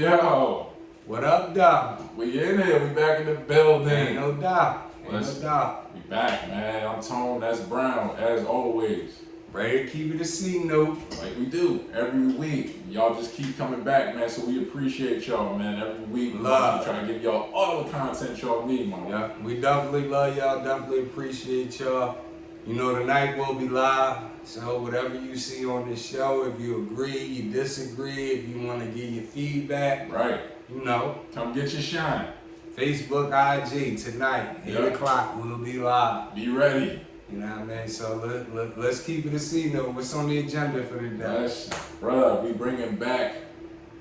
Yo, What up, Doc? we in here. We back in the building. Ain't no doubt. Ain't no doubt. We back, man. I'm Tone. That's Brown, as always. Ready to keep it a C note. Like we do every week. Y'all just keep coming back, man. So we appreciate y'all, man. Every week, we try to give y'all all the content y'all need, man. Yeah, we definitely love y'all. Definitely appreciate y'all. You know, tonight we'll be live. So whatever you see on this show, if you agree, you disagree, if you want to give your feedback, Right. you know, Come get your shine. Facebook, IG tonight, 8 o'clock, we'll be live. Be ready. You know what I mean? So let's keep it a C note. What's on the agenda for the day? Bruh, we bringing back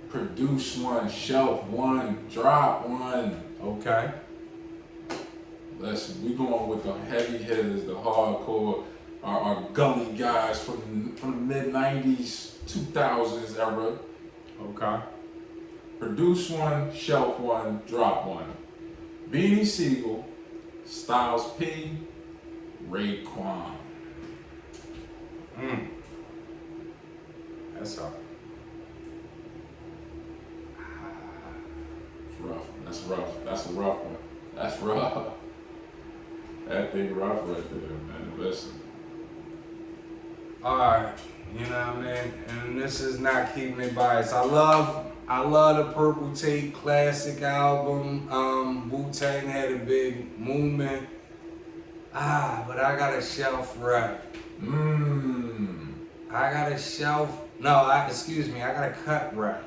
Produce One, Shelf One, Drop One. Okay. Listen, we going with the heavy hitters, the hardcore, our gully guys from the mid-90s, 2000s era. Okay. Produce One, Shelf One, Drop One. Beanie Sigel, Styles P, Raekwon. That's all. It's rough. That's rough. That's a rough one. That's rough. That thing rough right there, man. Listen. Alright, you know what I mean? And this is not keeping it biased. I love the Purple Tape classic album. Wu-Tang had a big movement. But I got a shelf right. I got a shelf. Excuse me, I got a cut right.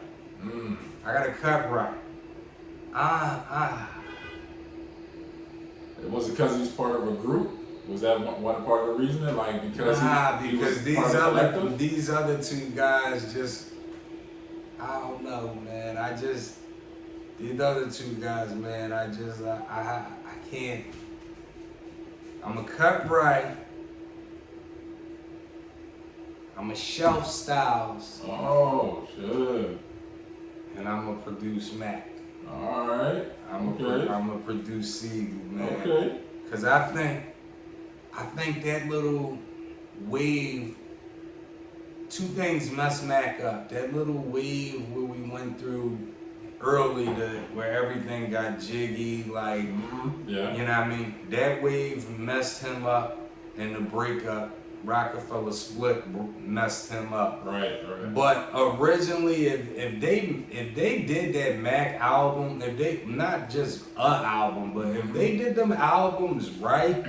I got a cut right. Was it because he's part of a group? Was that one part of the reason? Like because because these other two guys just, I don't know, man. These other two guys, man. I can't. I'm a cut right. I'm a shelf Styles. Oh shit. And I'm a produce Mac. All right. I'm a produce Siegel, man. Okay. Cause I think that little wave, two things messed Mac up. That little wave where we went through early where everything got jiggy, like, yeah. You know what I mean? That wave messed him up, and the breakup, Rockefeller split, messed him up. Right. But originally, if they did that Mac album, if they, not just an album, but if they did them albums right,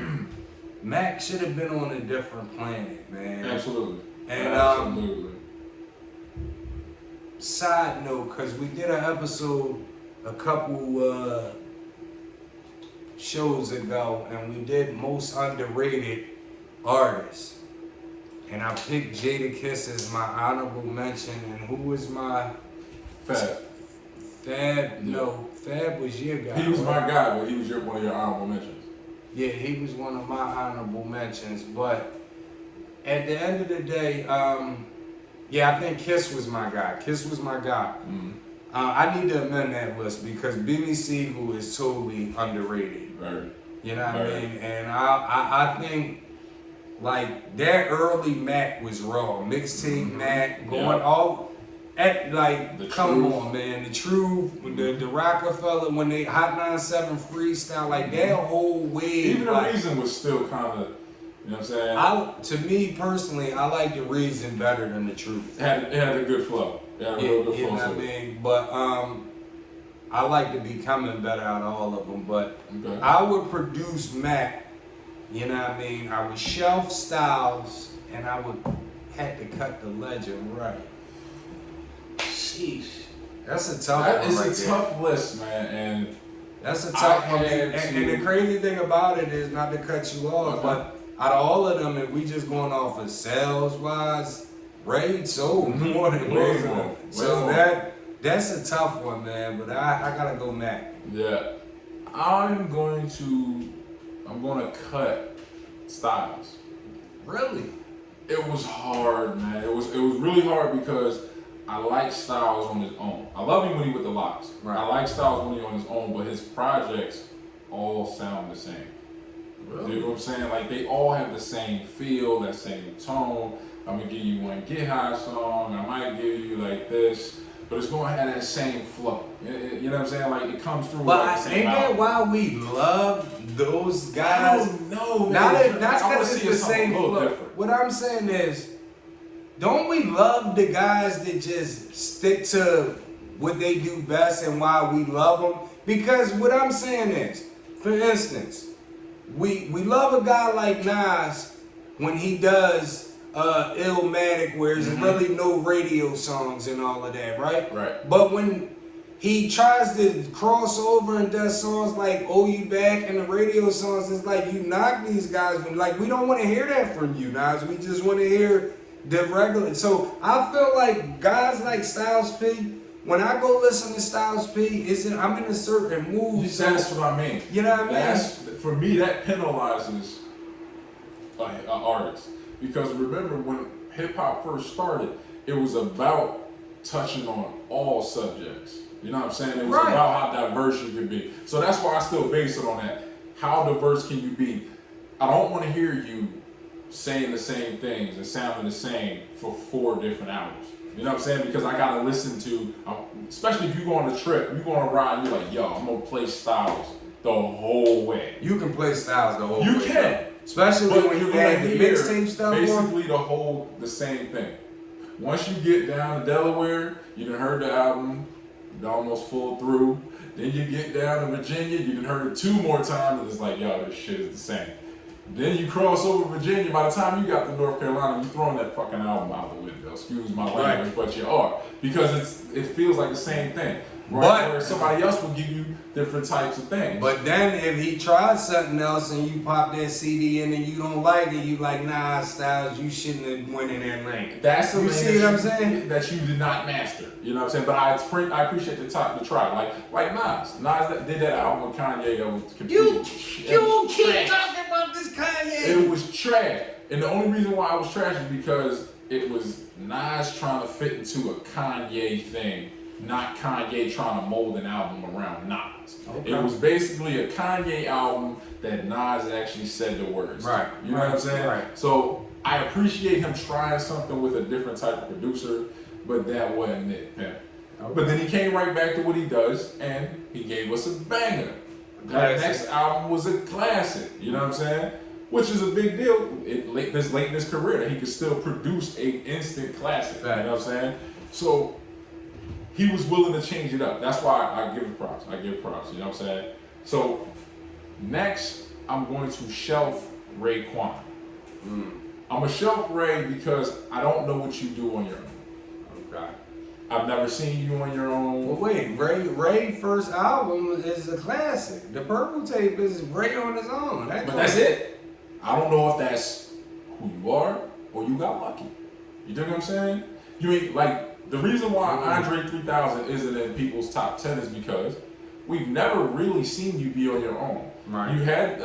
Mac should have been on a different planet, man. Absolutely. And absolutely. Side note, because we did an episode a couple shows ago, and we did most underrated artists. And I picked Jadakiss as my honorable mention, and who was my... Fab. No, Fab was your guy. He was my guy, but he was one of your honorable mentions. Yeah, he was one of my honorable mentions, but at the end of the day, I think Kiss was my guy. Kiss was my guy. I need to amend that list because Beanie Sigel is totally underrated. Right. You know what I mean? And I think like that early Mac was raw. Mixtape Mac going all at like the come Truth. on, man. The Truth, the Rockefeller when they Hot 97 freestyle, like that whole wave. Even the Reason was still kind of, you know what I'm saying? To me personally, I like the Reason better than the Truth. It had a good flow. It had a real good flow. You know what I mean? But I like the Becoming better out of all of them. But I would produce Mac. You know what I mean? I would shelf Styles, and I would have to cut the legend right. Sheesh, that's a tough one. It's a tough list, man, and that's a tough one. And the crazy thing about it is, not to cut you off, but out of all of them, if we just going off of sales wise, Ray sold more than Raekwon. So that's a tough one, man. But I gotta go Mac. Yeah, I'm going to cut Styles. Really? It was hard, man. It was really hard because I like Styles on his own. I love him when he with the locks. Right. I like Styles when he on his own, but his projects all sound the same. Really? You know what I'm saying? Like they all have the same feel, that same tone. I'm gonna give you one Get High song. I might give you like this. but it's going to have that same flow. You know what I'm saying? Like, it comes through. But like the same ain't that album. why we love those guys? I don't know. Not man. because it's the same flow. Different. What I'm saying is, don't we love the guys that just stick to what they do best and why we love them? Because what I'm saying is, for instance, we love a guy like Nas when he does Illmatic, where there's really no radio songs and all of that, right? Right. But when he tries to cross over and does songs like "Oh You Back" and the radio songs, it's like you knock these guys. Like, we don't want to hear that from you, Nas. We just want to hear the regular. So I feel like guys like Styles P. When I go listen to Styles P, I'm in a certain mood. That's what I mean. You know what I mean? For me, that penalizes an artist. Because remember, when hip hop first started, it was about touching on all subjects. You know what I'm saying? It was about how diverse you can be. So that's why I still base it on that. How diverse can you be? I don't want to hear you saying the same things and sounding the same for 4 different hours. You know what I'm saying? Because I gotta listen to, especially if you go on a trip, you go on a ride, and you're like, yo, I'm gonna play Styles the whole way. You can play Styles the whole way. You can. Especially when you add the mixtape stuff. Basically the same thing. Once you get down to Delaware, you done heard the album, almost full through. Then you get down to Virginia, you done heard it 2 more times, and it's like, yo, this shit is the same. Then you cross over Virginia. By the time you got to North Carolina, you throwing that fucking album out the window. Excuse my language, but you are, because it feels like the same thing. Right? But where somebody else will give you different types of things. But then if he tries something else and you pop that CD in and you don't like it, you like, nah, Styles, you shouldn't have went in that lane. That's the you see what I'm saying? That you did not master. You know what I'm saying? But I appreciate the try. Like Nas. Nas did that album with Kanye that was completely. You keep talking about this Kanye. It was trash. And the only reason why it was trash is because it was Nas trying to fit into a Kanye thing, not Kanye trying to mold an album around Nas. Okay. It was basically a Kanye album that Nas actually said the words. Right. You know what I'm saying? Right. So I appreciate him trying something with a different type of producer, but that wasn't it. Okay. But then he came right back to what he does, and he gave us a banger. That next album was a classic. You know what I'm saying? Which is a big deal. Late in his career that he could still produce a instant classic. You know what I'm saying? So he was willing to change it up. That's why I give him props. You know what I'm saying? So next, I'm going to shelf Raekwon. I'm gonna shelf Ray because I don't know what you do on your own. Okay. I've never seen you on your own. Well, wait, Ray first album is a classic. The Purple Tape is Ray on his own. But that's it. I don't know if that's who you are or you got lucky. You dig what I'm saying? You ain't like the reason why Andre 3000 isn't in people's top 10 is because we've never really seen you be on your own. Right. You had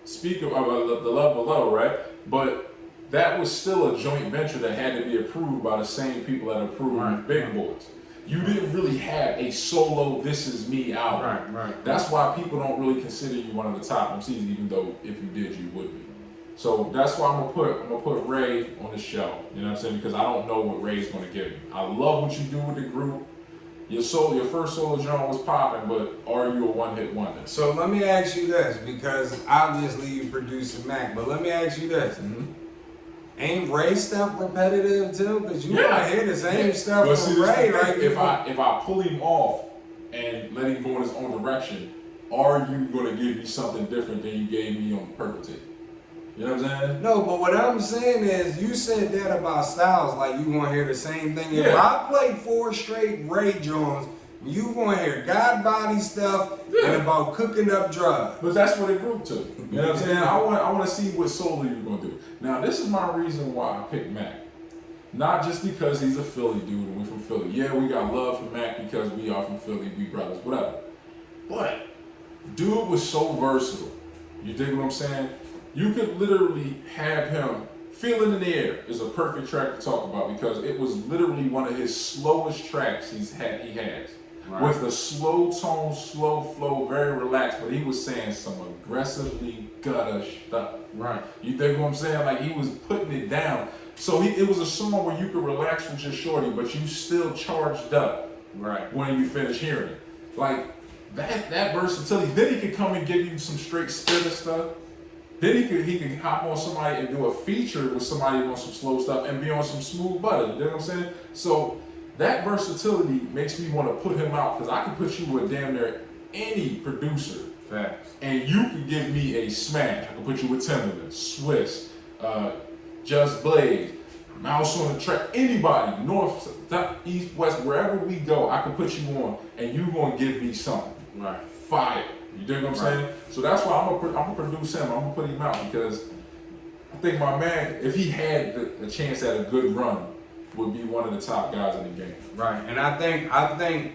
Speak of The Love Below, right? But that was still a joint venture that had to be approved by the same people that approved Big Boys. You didn't really have a solo This Is Me album. Right. That's why people don't really consider you one of the top MCs, even though if you did, you would be. So that's why I'm gonna put Ray on the show. You know what I'm saying? Because I don't know what Ray's gonna give me. I love what you do with the group. Your first solo genre was popping, but are you a one-hit wonder? So let me ask you this, because obviously you produce a Mac, but let me ask you this. Ain't Ray stuff repetitive too? Because you want to hear the same stuff from Ray. Like if I pull him off and let him go in his own direction, are you going to give me something different than you gave me on Purple Tape? You know what I'm saying? No, but what I'm saying is, you said that about Styles, like you want to hear the same thing. If I play 4 straight Ray Jones, you want to hear God Body stuff and about cooking up drugs. But that's what it grew to. You know what I'm saying? I want to see what solo you're going to do. Now, this is my reason why I picked Mac. Not just because he's a Philly dude and we're from Philly. Yeah, we got love for Mac because we are from Philly, we brothers, whatever. But dude was so versatile. You dig what I'm saying? You could literally have him. Feeling in the Air is a perfect track to talk about because it was literally one of his slowest tracks he has. with the slow tone, slow flow, very relaxed, but he was saying some aggressively gutter stuff. Right. You think what I'm saying? Like he was putting it down. So it was a song where you could relax with your shorty, but you still charged up. Right. When you finish hearing it. Like that versatility. Then he could come and give you some straight spitter stuff. Then he could hop on somebody and do a feature with somebody on some slow stuff and be on some smooth butter. You know what I'm saying? So that versatility makes me want to put him out because I can put you with damn near any producer. Facts. And you could give me a smash. I could put you with Timberland, Swiss, Just Blaze, Mouse on the Track, anybody, north, south, east, west, wherever we go, I can put you on and you gonna give me something. Right. Fire. You dig what I'm saying? So that's why I'm gonna produce him. I'm gonna put him out because I think my man, if he had the chance at a good run, would be one of the top guys in the game. Right. And I think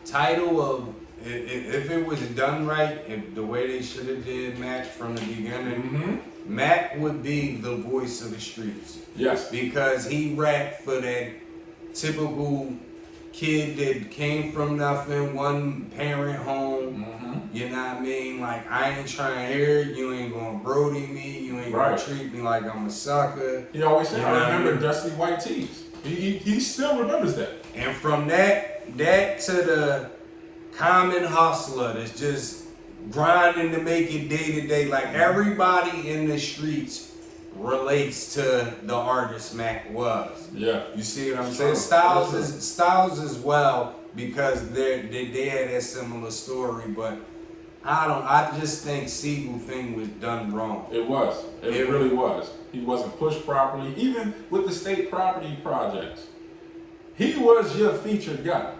title of if it was done right, if the way they should have did Mac from the beginning, Mac would be the voice of the streets. Yes. Because he rapped for that typical kid that came from nothing, one parent home. You know what I mean? Like, I ain't trying to hear it. You ain't gonna Brody me. You ain't gonna treat me like I'm a sucker. He always said, I remember mean? Dusty White Tees. He still remembers that. And from that to the common hustler that's just grinding to make it day to day. Like, everybody in the streets relates to the artist Mac was. Yeah. You see what I'm saying? Styles as well, because they had that similar story, but I just think Sigel thing was done wrong. It was. It really was. He wasn't pushed properly. Even with the state property projects, he was your featured guy.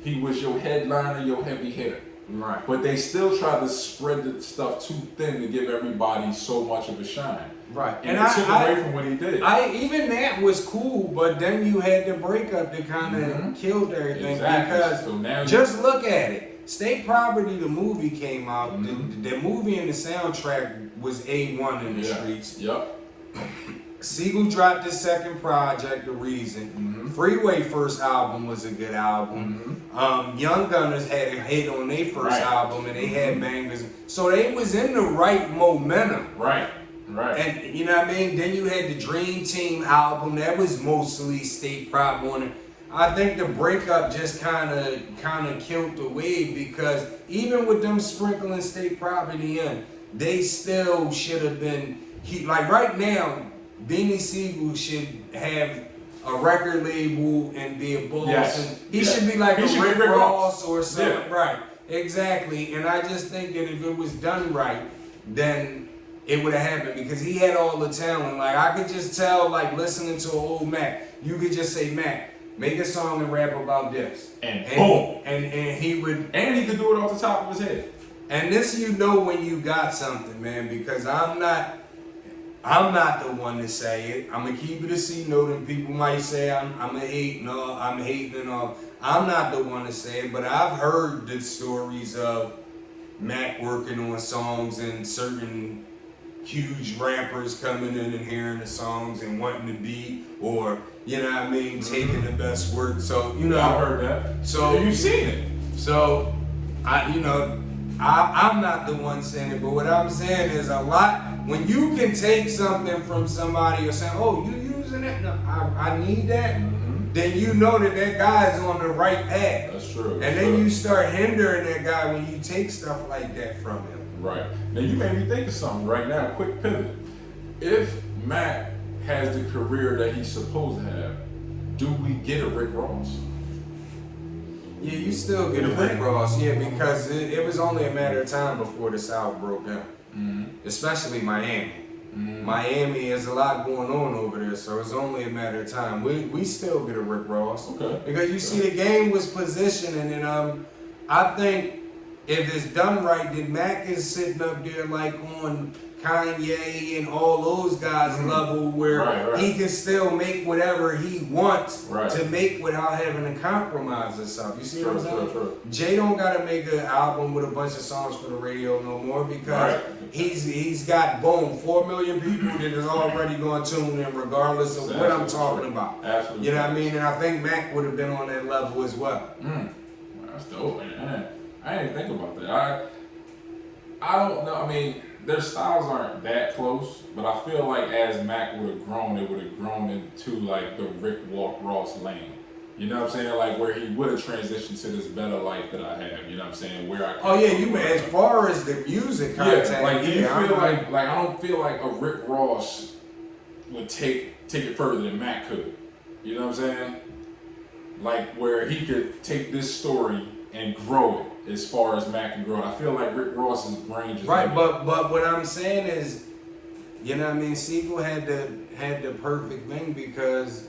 He was your headliner, your heavy hitter. Right. But they still tried to spread the stuff too thin to give everybody so much of a shine. Right. And it took away from what he did. Even that was cool, but then you had the breakup that kind of killed everything. Exactly. Because so now just look at it. State Property, the movie came out. The movie and the soundtrack was A1 in the streets. Yep. Sigel dropped his second project, The Reason. Freeway first album was a good album. Young Gunners had a hit on their first album, and they had bangers. So they was in the right momentum. Right. And you know what I mean? Then you had the Dream Team album. That was mostly State Prop on it. I think the breakup just kind of killed the wave, because even with them sprinkling State Property in, they still should have been. Like right now, Beanie Sigel should have a record label and be a boss. Yes. And he should be like He a should be Rick Ross or something. Yeah. Right. Exactly. And I just think that if it was done right, then it would have happened, because he had all the talent. Like, I could just tell, like, listening to an old Mac, you could just say, Mac, make a song and rap about this. And boom. And he would. And he could do it off the top of his head. And this, you know, when you got something, man, because I'm not the one to say it. I'm gonna keep it a C note, and people might say I'm hating and all. I'm not the one to say it, but I've heard the stories of Mac working on songs and certain huge rappers coming in and hearing the songs and wanting to be, or you know what I mean, taking the best work. So you know, I've heard that. So you've seen it. So I'm not the one saying it, but what I'm saying is a lot. When you can take something from somebody or say, oh, you using it? No, I need that. Then you know that guy's on the right path. That's true. And then you start hindering that guy when you take stuff like that from him. Right. Now you made me think of something right now. Quick pivot. If Mac has the career that he's supposed to have, do we get a Rick Ross? Yeah, you still get a Rick Ross. Yeah, because it was only a matter of time before the South broke down. Especially Miami. Miami has a lot going on over there, so it's only a matter of time. We still get a Rick Ross. Okay. Because you see, the game was positioning, and I think if it's done right, then Mac is sitting up there like on Kanye and all those guys level where he can still make whatever he wants to make without having to compromise himself. You see what I'm saying? Jay don't gotta make an album with a bunch of songs for the radio no more because he's got 4 million people that is already going to tune in regardless of what I'm talking about. Absolutely. You know what I mean? And I think Mac would have been on that level as well. That's dope, man. I didn't think about that. I don't know. I mean, their styles aren't that close, but I feel like as Mac would have grown, it would have grown into like the Rick Ross lane. You know what I'm saying? Like where he would have transitioned to this better life that I have. You know what I'm saying? Where I you mean as far as the music content? Like do you feel like I don't feel like a Rick Ross would take it further than Mac could. You know what I'm saying? Like where he could take this story and grow it as far as Mac can grow it. I feel like Rick Ross's brain just but what I'm saying is, you know what I mean, Sigel had the perfect thing because,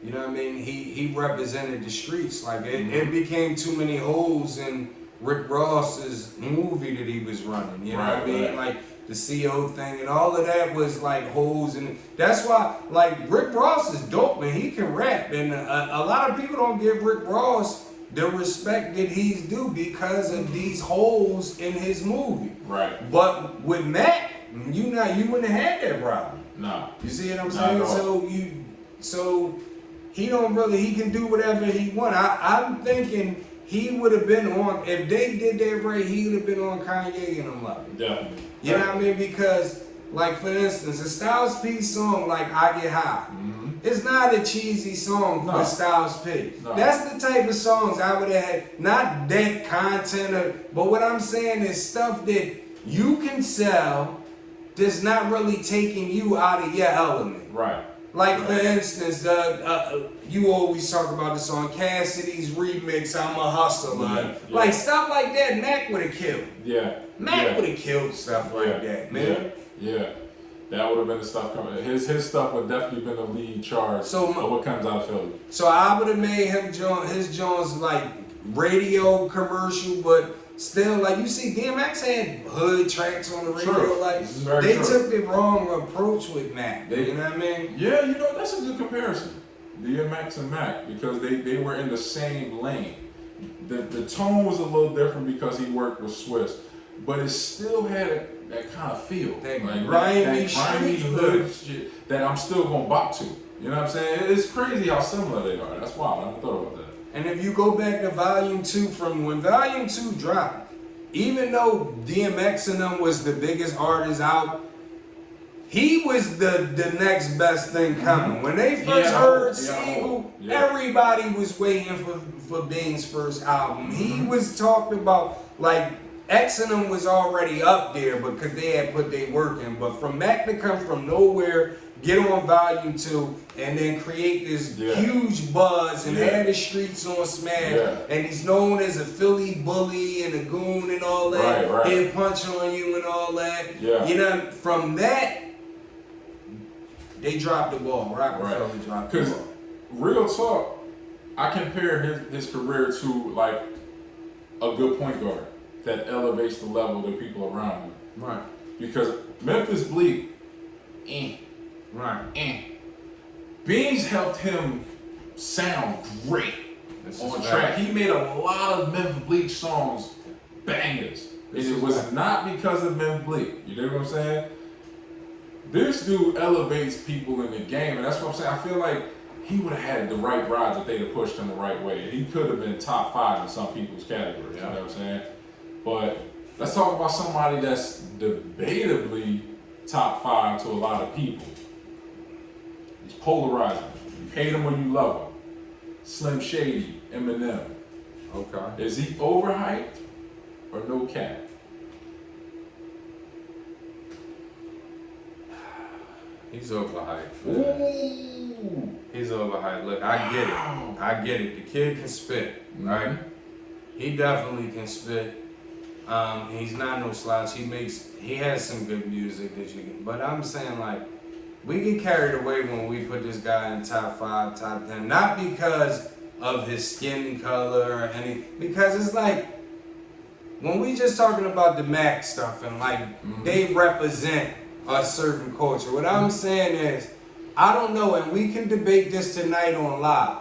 you know what I mean, he represented the streets. Like it became too many holes in Rick Ross's movie that he was running. You know what I mean? Like the CO thing and all of that was like holes, and that's why like Rick Ross is dope, man. He can rap, and a lot of people don't give Rick Ross the respect that he's due because of these holes in his movie. Right. But with Mac, you wouldn't have had that problem. No. You see what I'm saying? So he can do whatever he want. I'm thinking he would have been on, if they did that right, he would have been on Kanye and them level. Definitely. You know what I mean? Because, like, for instance, a Styles P song like I Get High, it's not a cheesy song for Styles P. No. That's the type of songs I would have had, not that content, but what I'm saying is stuff that you can sell that's not really taking you out of your element. Right. Like, for instance, you always talk about the song Cassidy's remix, I'm a Hustler. Yeah. Like, stuff like that, Mac would have killed. Yeah. Mac would have killed stuff like that, man. Yeah. That would have been the stuff coming. His stuff would definitely been the lead charge of what comes out of Philly. So I would have made his Jones like radio commercial, but still, like you see, DMX had hood tracks on the radio. True. Like they took the wrong approach with Mac. You know what I mean? Yeah, that's a good comparison. DMX and Mac, because they were in the same lane. The tone was a little different because he worked with Swiss, but it still had that kind of feel. That like grimy hood shit that I'm still gonna bop to. You know what I'm saying? It's crazy how similar they are. That's wild. I never thought about that. And if you go back to Volume 2, from when Volume 2 dropped, even though DMX and them was the biggest artist out, he was the next best thing coming. When they first heard Sigel, everybody was waiting for Bean's first album. He was talked about, like, X and them was already up there because they had put their work in. But from Mac to come from nowhere, get on Volume 2, and then create this huge buzz and have the streets on smash, and he's known as a Philly bully and a goon and all that, he'd punch on you and all that. You know, from that, they dropped the ball. Rockefeller dropped the ball. Real talk, I compare his career to like a good point guard that elevates the level of the people around him. Right. Because Memphis Bleak, Beans helped him sound great on track. He made a lot of Memphis Bleak songs bangers. And it was not because of Memphis Bleak. You know what I'm saying? This dude elevates people in the game, and that's what I'm saying. I feel like he would have had the right rides if they'd have pushed him the right way. He could have been top 5 in some people's categories. You know what I'm saying? But let's talk about somebody that's debatably top 5 to a lot of people. He's polarizing. You hate him or you love him. Slim Shady, Eminem. Okay. Is he overhyped or no cap? He's overhyped. Ooh. He's overhyped. Look, I get it. The kid can spit, right? He definitely can spit. He's not no slouch. He has some good music that you can. But I'm saying, like, we get carried away when we put this guy in top 5, top 10. Not because of his skin color or anything. Because it's like, when we just talking about the Mac stuff and like they represent a certain culture. What I'm saying is, I don't know, and we can debate this tonight on live.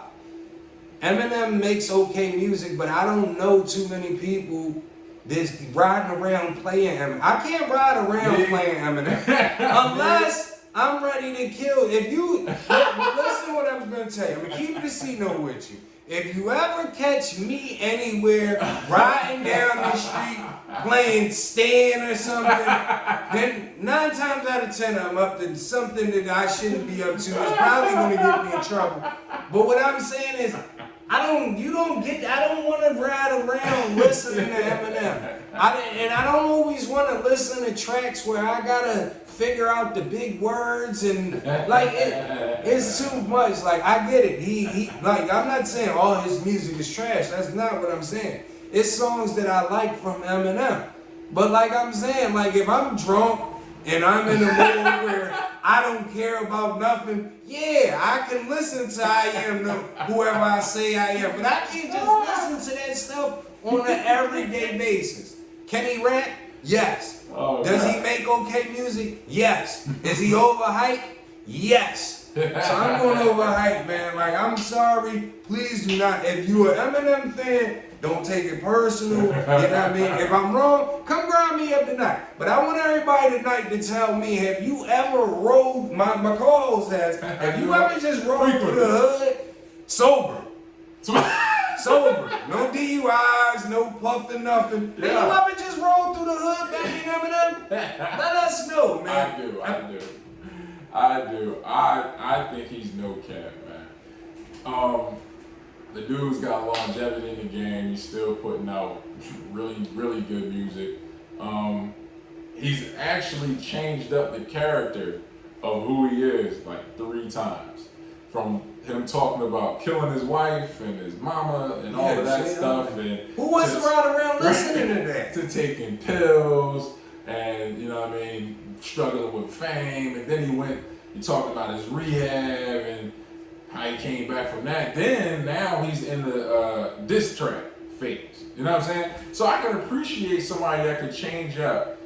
Eminem makes okay music, but I don't know too many people that's riding around playing Eminem. I can't ride around playing Eminem unless I'm ready to kill. If you listen, what I'm gonna tell you, I'm gonna keep it a C-note with you. If you ever catch me anywhere riding down the street playing Stan or something, then 9 times out of 10 I'm up to something that I shouldn't be up to. It's probably gonna get me in trouble. But what I'm saying is, I don't want to ride around listening to Eminem. I don't always want to listen to tracks where I gotta figure out the big words and like it's too much. Like I get it. He like I'm not saying all his music is trash. That's not what I'm saying. It's songs that I like from Eminem. But like I'm saying, like if I'm drunk and I'm in a mood where I don't care about nothing, yeah, I can listen to I Am whoever I say I am. But I can't just listen to that stuff on an everyday basis. Can he rap? Yes. Oh, does he make okay music? Yes. Is he overhyped? Yes. So I'm going overhyped, man. Like, I'm sorry. Please do not. If you're an Eminem fan, don't take it personal. You know what I mean? If I'm wrong, come grind me up tonight. But I want everybody tonight to tell me, have you ever rode, my co-host has, have you ever just rode through the hood sober? Sober. No DUIs, no puffing, nothing. Yeah. Have you ever just rolled through the hood back in Eminem? Let us know, man. I do. I think he's no cap, man. The dude's got longevity in the game. He's still putting out really, really good music. He's actually changed up the character of who he is like 3 times. From him talking about killing his wife and his mama and all of that stuff. And who wants to ride around listening to that? To taking pills and, you know what I mean, struggling with fame. And then he talked about his rehab and how he came back from that. Then now he's in the diss track phase. You know what I'm saying? So I can appreciate somebody that could change up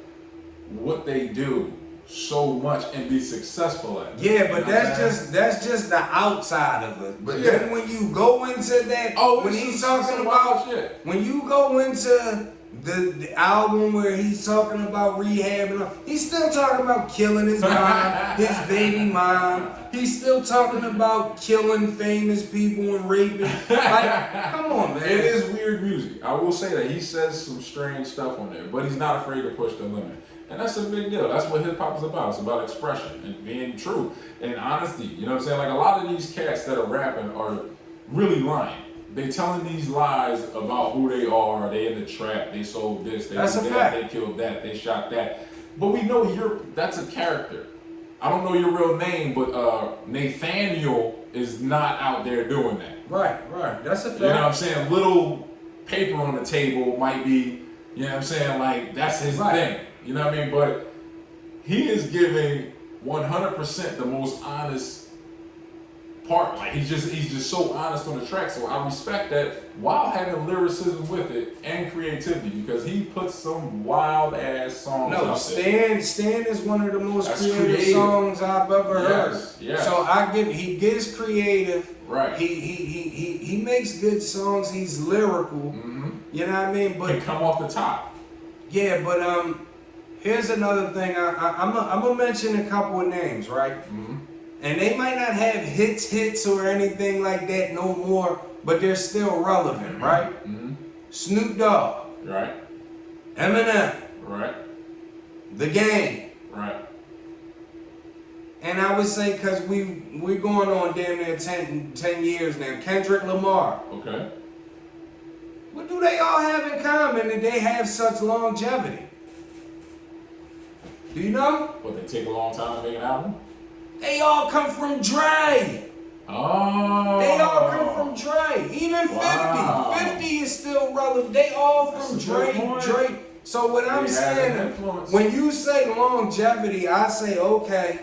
what they do so much and be successful at it. Yeah, but that's just the outside of it. But then when you go into that, when he's talking about when you go into the album where he's talking about rehab and all, he's still talking about killing his mom, his baby mom. He's still talking about killing famous people and raping. Like, come on, man. It is weird music. I will say that he says some strange stuff on there, but he's not afraid to push the limit. And that's a big deal. That's what hip hop is about. It's about expression and being true and honesty. You know what I'm saying? Like a lot of these cats that are rapping are really lying. They telling these lies about who they are. They in the trap. They sold this. They did that. They killed that. They shot that. But we know that's a character. I don't know your real name, but Nathaniel is not out there doing that. Right. That's a fact. You know what I'm saying? Little paper on the table might be, you know what I'm saying? Like, that's his thing. You know what I mean? But he is giving 100% the most honest part. Like he's just so honest on the track. So I respect that while having lyricism with it and creativity because he puts some wild ass songs out there. Stan is one of the most creative songs I've ever heard. Yes. So he gets creative. Right. He makes good songs. He's lyrical. Mm-hmm. You know what I mean? But can come off the top. Yeah, but here's another thing. I'm gonna mention a couple of names, right? Mm-hmm. And they might not have hits or anything like that no more, but they're still relevant, right? Mm-hmm. Snoop Dogg. Right. Eminem. Right. The Game. Right. And I would say, because we're going on damn near 10 years now, Kendrick Lamar. Okay. What do they all have in common that they have such longevity? Do you know? What, they take a long time to make an album? They all come from Dre. Oh. They all come from Dre. Even 50. 50 is still relevant. They all from Dre. So what I'm saying, when you say longevity, I say, okay,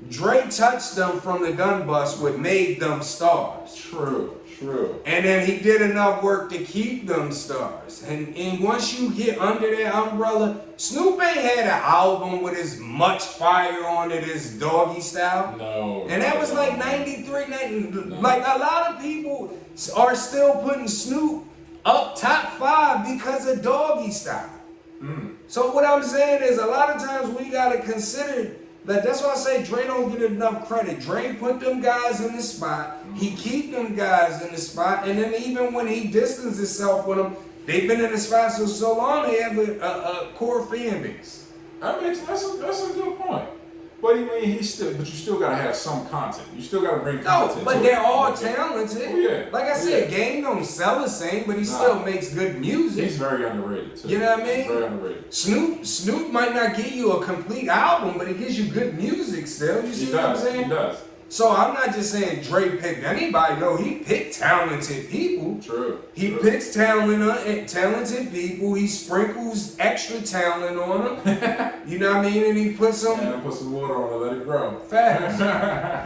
Dre touched them from the gun bust, what made them stars. True. True. And then he did enough work to keep them stars. And once you get under that umbrella, Snoop ain't had an album with as much fire on it as Doggy Style. No. And that was like 93, 90. Like a lot of people are still putting Snoop up top 5 because of Doggy Style. So what I'm saying is a lot of times we gotta consider that. That's why I say Dre don't get enough credit. Dre put them guys in the spot. He keep them guys in the spot. And then even when he distanced himself with them, they've been in the spot so long they have a core fan base. That's a good point. But I mean, but you still gotta have some content. You still gotta bring content. No, but they're all talented. Oh, yeah. Like I said, Game don't sell the same, but he still makes good music. He's very underrated too. You know what I mean? He's very underrated. Snoop might not give you a complete album, but he gives you good music still. You see what I'm saying? He does. So I'm not just saying Dre picked anybody. No, he picked talented people. True. He picks talented people. He sprinkles extra talent on them. You know what I mean? And he puts some. And put some water on it, let it grow. Facts.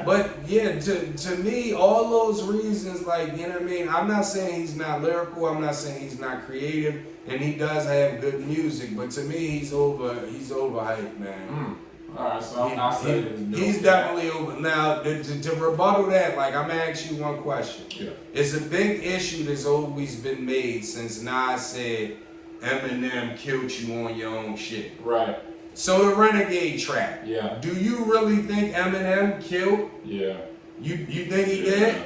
But yeah, to me, all those reasons, like, you know what I mean? I'm not saying he's not lyrical. I'm not saying he's not creative. And he does have good music. But to me, he's overhyped, man. Alright, so I say he's definitely over. Now, to rebuttal that, like, I'm gonna ask you one question. Yeah. It's a big issue that's always been made since Nas said Eminem killed you on your own shit. Right. So the Renegade track. Yeah. Do you really think Eminem killed? Yeah. You think he did? Yeah.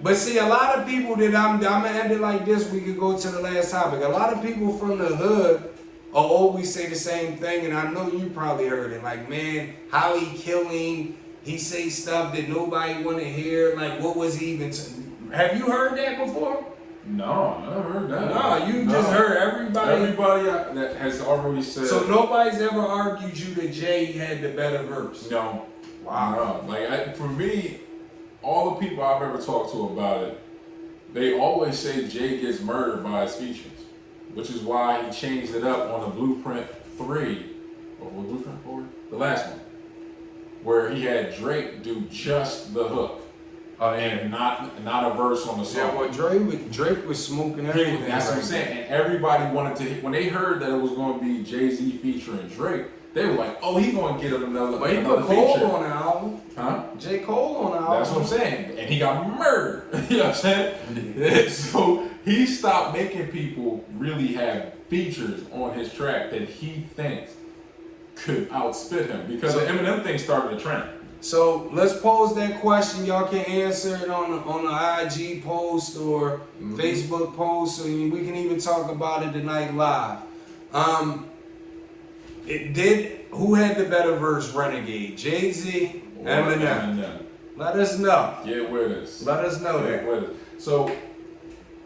But see, a lot of people that I'm gonna end it like this. We could go to the last topic. A lot of people from the hood always say the same thing, and I know you probably heard it. Like, man, how he killing? He say stuff that nobody want to hear. Like, what was he even? Have you heard that before? No, I never heard that. No, you just heard everybody. Everybody that has already said. So nobody's ever argued you that Jay had the better verse. No. Wow. No. Like for me, all the people I've ever talked to about it, they always say Jay gets murdered by his features. Which is why he changed it up on the Blueprint 3, or Blueprint 4? The last one. Where he had Drake do just the hook. And not a verse on the song. Yeah, well, Drake was smoking everything. That's what I'm saying. And everybody wanted to, when they heard that it was going to be Jay-Z featuring Drake, they were like, oh, he going to get another But he another put Cole feature. on the album. Huh? J. Cole on the album. That's what I'm saying. And he got murdered. You know what I'm saying? So he stopped making people really have features on his track that he thinks could outspit him. Because the Eminem thing started a trend. So let's pose that question. Y'all can answer it on the IG post or Facebook post. So we can even talk about it tonight live. Who had the better verse, Renegade? Jay-Z, Eminem. Let us know. Get with us. Let us know that. With us. So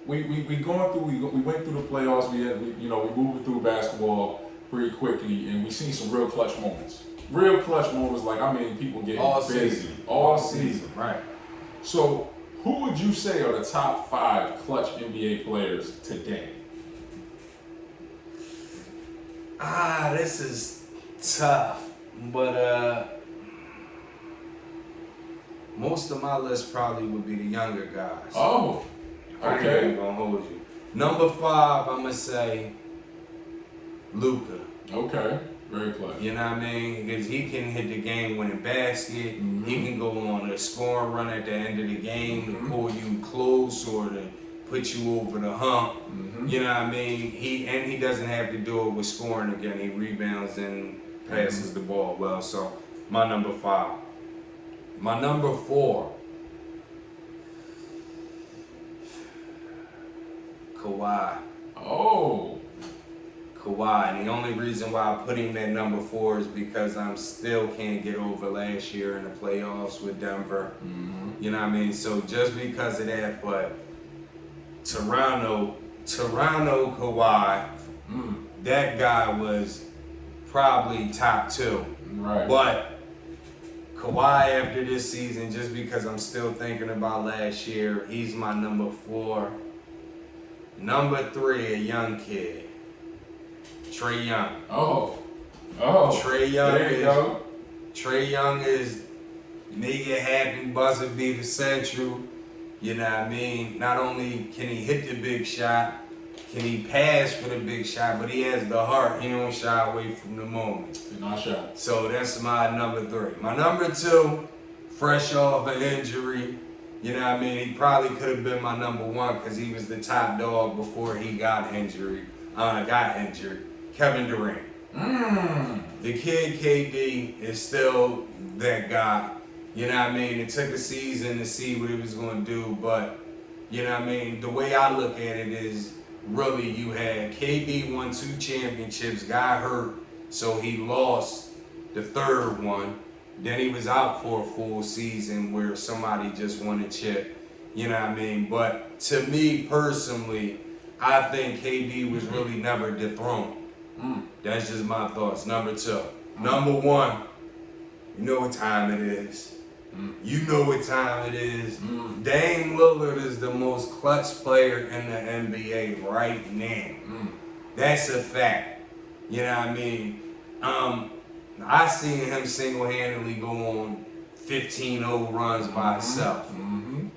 we went through the playoffs. We moved through basketball pretty quickly, and we seen some real clutch moments. Real clutch moments, like, I mean, people getting busy all season. Right. So who would you say are the top 5 clutch NBA players today? This is tough, but most of my list probably would be the younger guys. Oh, okay. I ain't gonna hold you. Number 5, I'm gonna say Luka. Okay, very clutch. You know what I mean? Because he can hit the game-winning basket. Mm-hmm. He can go on a scoring run at the end of the game to pull you close or to put you over the hump. Mm-hmm. You know what I mean? He doesn't have to do it with scoring again. He rebounds and passes the ball well. So my number 5. My number 4. Kawhi. Oh. Kawhi, and the only reason why I put him at number 4 is because I still can't get over last year in the playoffs with Denver. Mm-hmm. You know what I mean? So just because of that, but Toronto, Kawhi, that guy was probably top 2. Right. But Kawhi after this season, just because I'm still thinking about last year, he's my number 4. Number 3, a young kid. Trae Young. Oh. Trae Young there you go. Trae Young is make it happen, buzzer beater central. You know what I mean? Not only can he hit the big shot, can he pass for the big shot, but he has the heart. He don't shy away from the moment. He's not shy. So that's my number 3. My number 2, fresh off an injury. You know what I mean? He probably could have been my number 1 because he was the top dog before he got injured. Kevin Durant. The kid KD is still that guy. You know what I mean? It took a season to see what he was going to do, but you know what I mean? The way I look at it is really you had KD won 2 championships, got hurt, so he lost the 3rd one. Then he was out for a full season where somebody just won a chip. You know what I mean? But to me personally, I think KD was really never dethroned. That's just my thoughts. Number 2. Number 1, you know what time it is. You know what time it is. Dame Lillard is the most clutch player in the NBA right now. That's a fact. You know what I mean? I seen him single-handedly go on 15-0 runs by himself.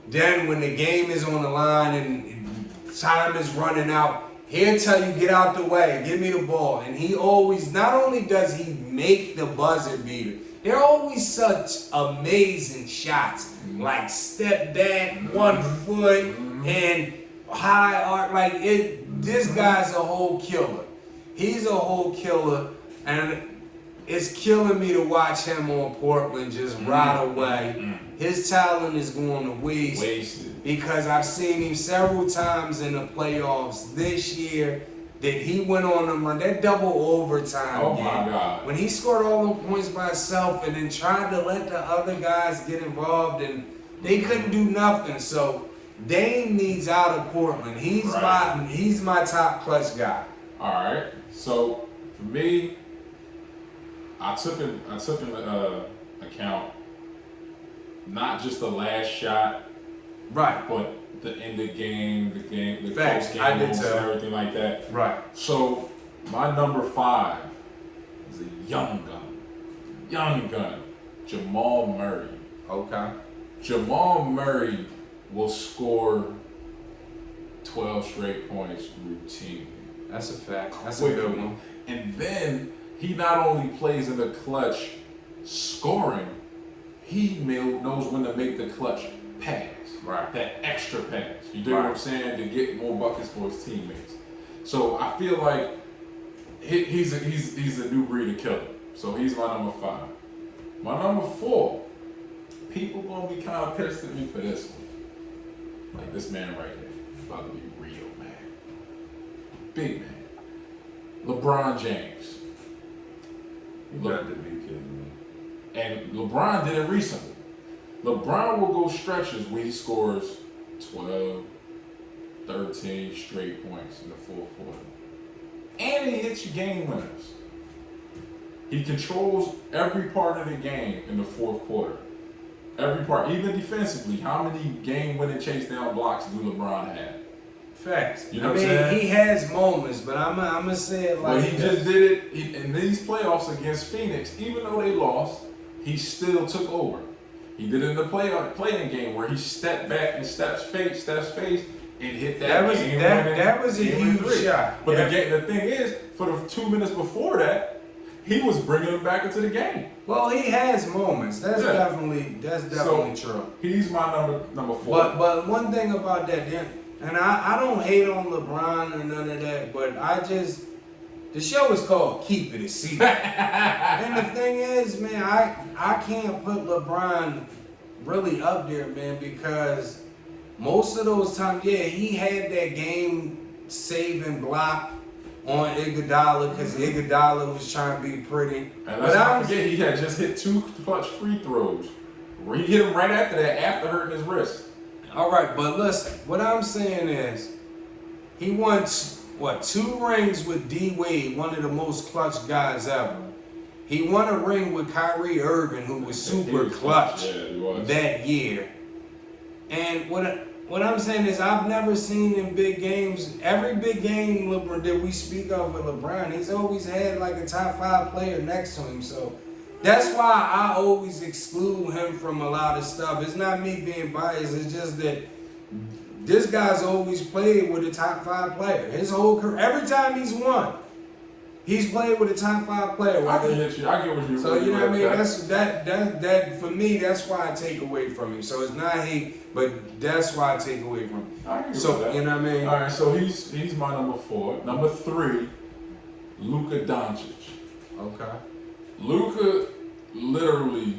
Then when the game is on the line and time is running out, he'll tell you, get out the way, give me the ball. And he always, not only does he make the buzzer beater, they're always such amazing shots. Like step back, 1 foot, and high arc. Like this guy's a whole killer. He's a whole killer. And it's killing me to watch him on Portland just right away. His talent is going to waste. Wasted. Because I've seen him several times in the playoffs this year that he went on them run, that double overtime Oh game. my God. When he scored all them points by himself and then tried to let the other guys get involved and they couldn't do nothing. So Dame needs out of Portland. He's my top clutch guy. All right. So for me, I took in account not just the last shot, Right. but the end of the game, the Facts. close game I did moves too. and everything like that. Right. So my number 5 is a young gun, Jamal Murray. Okay. Jamal Murray will score 12 straight points routinely. That's a fact. That's a good one. And then he not only plays in the clutch scoring, he knows when to make the clutch pass. Right. That extra pass. You dig what I'm saying? To get more buckets for his teammates. So I feel like he's a new breed of killer. So he's my number 5. My number 4, people gonna be kind of pissed at me for this one. Like this man right here, about to be real mad. Big man. LeBron James. You got to be kidding me. And LeBron did it recently. LeBron will go stretches where he scores 12, 13 straight points in the 4th quarter. And he hits you game winners. He controls every part of the game in the 4th quarter. Every part, even defensively. How many game-winning chase down blocks do LeBron have? Facts. You know what I'm saying? He has moments, but I'm gonna say it like But he just did it in these playoffs against Phoenix. Even though they lost, he still took over. He did it in the playing game where he stepped back and steps face, and hit that. That was a huge shot. But the thing is, for the 2 minutes before that, he was bringing them back into the game. Well, he has moments. That's definitely true. He's my number 4. But one thing about that, and I don't hate on LeBron or none of that, but the show is called Keep It a Secret. And the thing is, man, I can't put LeBron really up there, man, because most of those times, he had that game-saving block on Iguodala because Iguodala was trying to be pretty. And let's not forget, he had just hit 2 clutch free throws. Where he hit him right after that, after hurting his wrist. All right, but listen, what I'm saying is, he won 2 rings with D Wade, one of the most clutch guys ever. He won a ring with Kyrie Irving, who was super clutch that year. And what I'm saying is, I've never seen in big games, every big game LeBron that we speak of with LeBron, he's always had like a top 5 player next to him. So that's why I always exclude him from a lot of stuff. It's not me being biased. It's just that this guy's always played with a top 5 player. His whole career, every time he's won, he's played with a top 5 player. I get you. I get what you're So you know what I mean? That for me, that's why I take away from him. So it's not hate, but that's why I take away from him. I agree So with that. you know what I mean? All right, so he's my number 4. Number 3, Luka Doncic. Okay. Luka literally,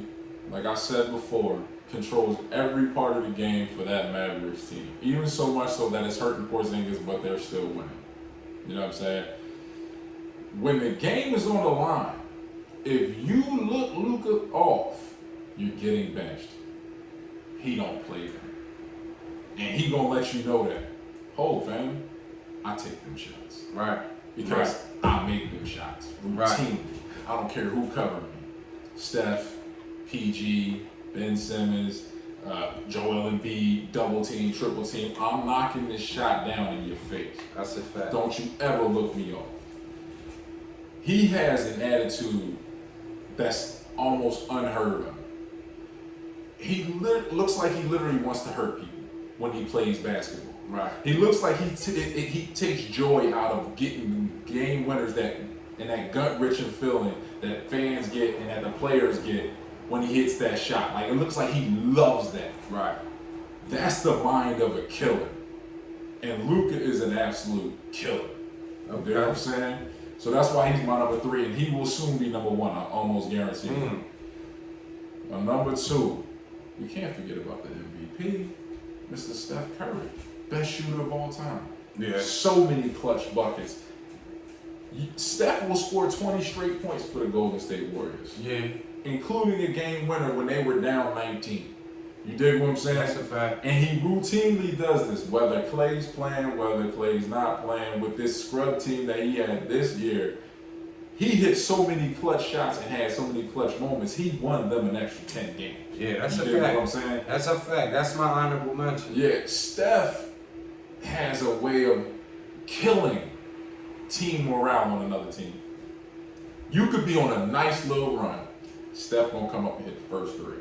like I said before, controls every part of the game for that Mavericks team. Even so much so that it's hurting Porzingis, but they're still winning. You know what I'm saying? When the game is on the line, if you look Luka off, you're getting benched. He don't play them. And he gonna let you know that. Hold, fam, I take them shots. Right. Because I make them shots routinely. Right. I don't care who covered me. Steph, PG, Ben Simmons, Joel Embiid, double team, triple team. I'm knocking this shot down in your face. That's a fact. Don't you ever look me off. He has an attitude that's almost unheard of. He looks like he literally wants to hurt people when he plays basketball. Right. He looks like he takes joy out of getting game winners and that gut-wrenching feeling that fans get and that the players get when he hits that shot. Like, it looks like he loves that. Right. That's the mind of a killer. And Luka is an absolute killer. Okay. You know what I'm saying? So that's why he's my number 3, and he will soon be number 1, I almost guarantee you. My number 2, we can't forget about the MVP, Mr. Steph Curry. Best shooter of all time. Yeah. So many clutch buckets. Steph will score 20 straight points for the Golden State Warriors. Yeah. Including a game winner when they were down 19. You dig what I'm saying? That's a fact. And he routinely does this, whether Clay's playing, whether Clay's not playing, with this scrub team that he had this year. He hit so many clutch shots and had so many clutch moments, he won them an extra 10 games. Yeah, that's you a dig fact. what I'm saying? That's a fact. That's my honorable mention. Yeah, Steph has a way of killing team morale on another team. You could be on a nice little run. Steph gonna come up and hit the first 3.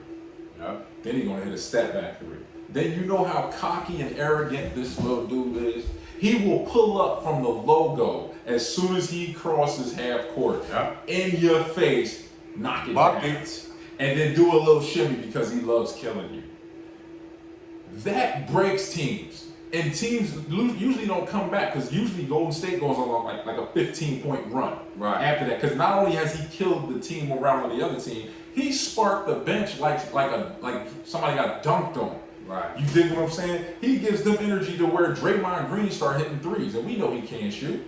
Yep. Then he gonna hit a step back 3. Then you know how cocky and arrogant this little dude is. He will pull up from the logo as soon as he crosses half court. Yep. In your face, knock it Buckets. down. And then do a little shimmy because he loves killing you. That breaks teams. And teams usually don't come back because usually Golden State goes on like a 15-point run Right. after that. Because not only has he killed the team around on the other team, he sparked the bench like somebody got dunked on. Right. You dig what I'm saying? He gives them energy to where Draymond Green start hitting threes, and we know he can't shoot.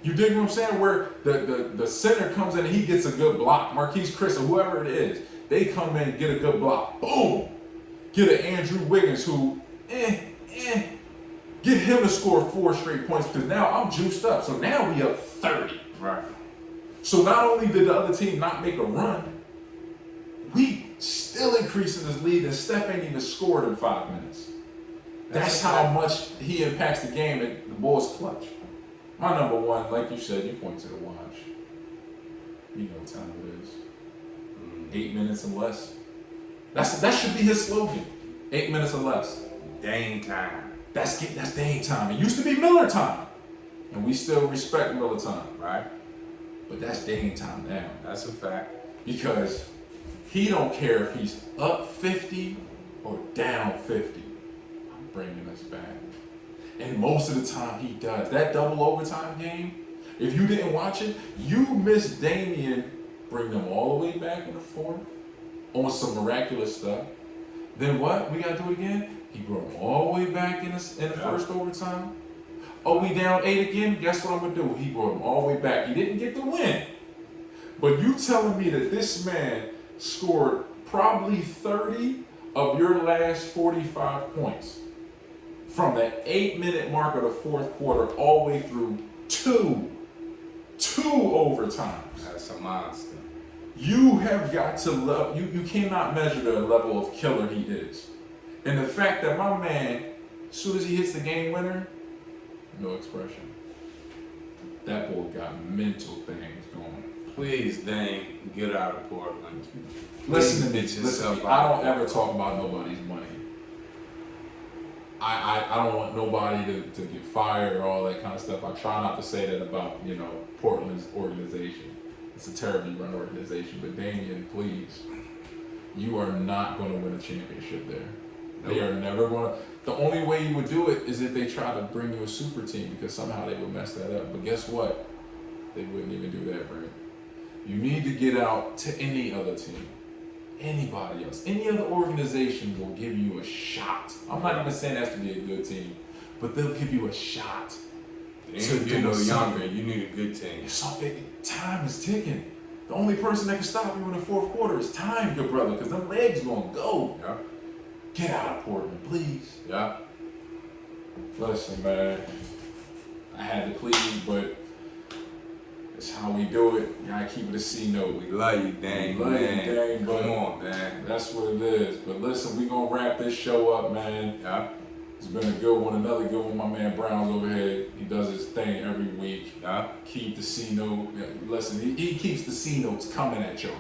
You dig what I'm saying? Where the center comes in and he gets a good block. Marquise Chris or whoever it is, they come in and get a good block. Boom! Get an Andrew Wiggins who, get him to score 4 straight points because now I'm juiced up. So now we up 30. Right. So not only did the other team not make a run, we still increasing his lead and Steph ain't even scored in 5 minutes. That's how much he impacts the game and the Bulls clutch. My number 1, like you said, you point to the watch. You know what time it is. 8 minutes or less. That should be his slogan. 8 minutes or less. Dame time. That's Dame time. It used to be Miller time. And we still respect Miller time. Right. But that's Dame time now. That's a fact. Because he don't care if he's up 50 or down 50. I'm bringing us back. And most of the time he does. That double overtime game, if you didn't watch it, you missed Damian bring them all the way back in the 4th on some miraculous stuff. Then what? We got to do it again? He brought them all the way back in the first overtime. Oh, we down 8 again? Guess what I'm going to do? He brought them all the way back. He didn't get the win. But you telling me that this man scored probably 30 of your last 45 points from the 8-minute mark of the 4th quarter all the way through two overtimes. That's a monster. You have got to love, you cannot measure the level of killer he is. And the fact that my man, as soon as he hits the game winner, no expression. That boy got mental things going. Please, Dame, get out of Portland. Listen to me. Get Listen yourself to me. I out. don't ever talk about nobody's money. I don't want nobody to get fired or all that kind of stuff. I try not to say that about, you know, Portland's organization. It's a terribly run organization. But Damian, please, you are not going to win a championship there. They are never going to. The only way you would do it is if they try to bring you a super team, because somehow they would mess that up. But guess what? They wouldn't even do that, right? You need to get out to any other team. Anybody else, any other organization will give you a shot. I'm not even saying it has to be a good team, but they'll give you a shot. To get no younger, you need a good team. Something, time is ticking. The only person that can stop you in the fourth quarter is time, good brother, because them legs gonna go. Yeah. Get out of Portland, please. Yeah. Listen, man, I had to plead, but it's how we do it. You gotta keep it a C note. We love you, Dang. Love you, Dang, but come on, man. That's what it is. But listen, we gonna wrap this show up, man. Yeah. It's been a good one, another good one. My man Brown's over here. He does his thing every week. Yeah. Keep the C note. Listen, he keeps the C notes coming at y'all.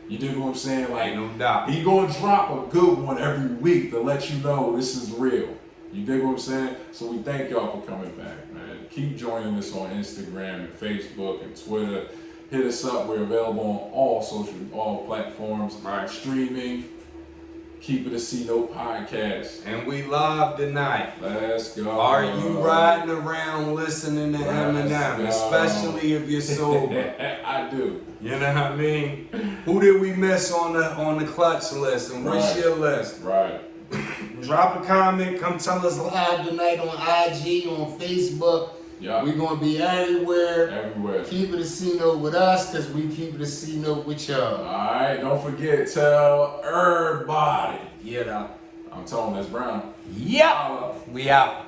You dig what I'm saying? Like, ain't no doubt. He gonna drop a good one every week to let you know this is real. You dig what I'm saying? So we thank y'all for coming back, man. Keep joining us on Instagram and Facebook and Twitter. Hit us up. We're available on all platforms. Right. Streaming. Keep it a C Note podcast. And we live tonight. Let's go. Are you riding around listening to Eminem, especially if you're sober? I do. You know what I mean? Who did we miss on the clutch list, and what's your list? Right. Drop a comment. Come tell us live tonight on IG, on Facebook. Yeah. We're gonna be everywhere. Everywhere. Keep it a C note with us, cause we keep it a C note with y'all. Alright, don't forget, tell everybody. Yeah. I'm telling this Brown. Yep. We out.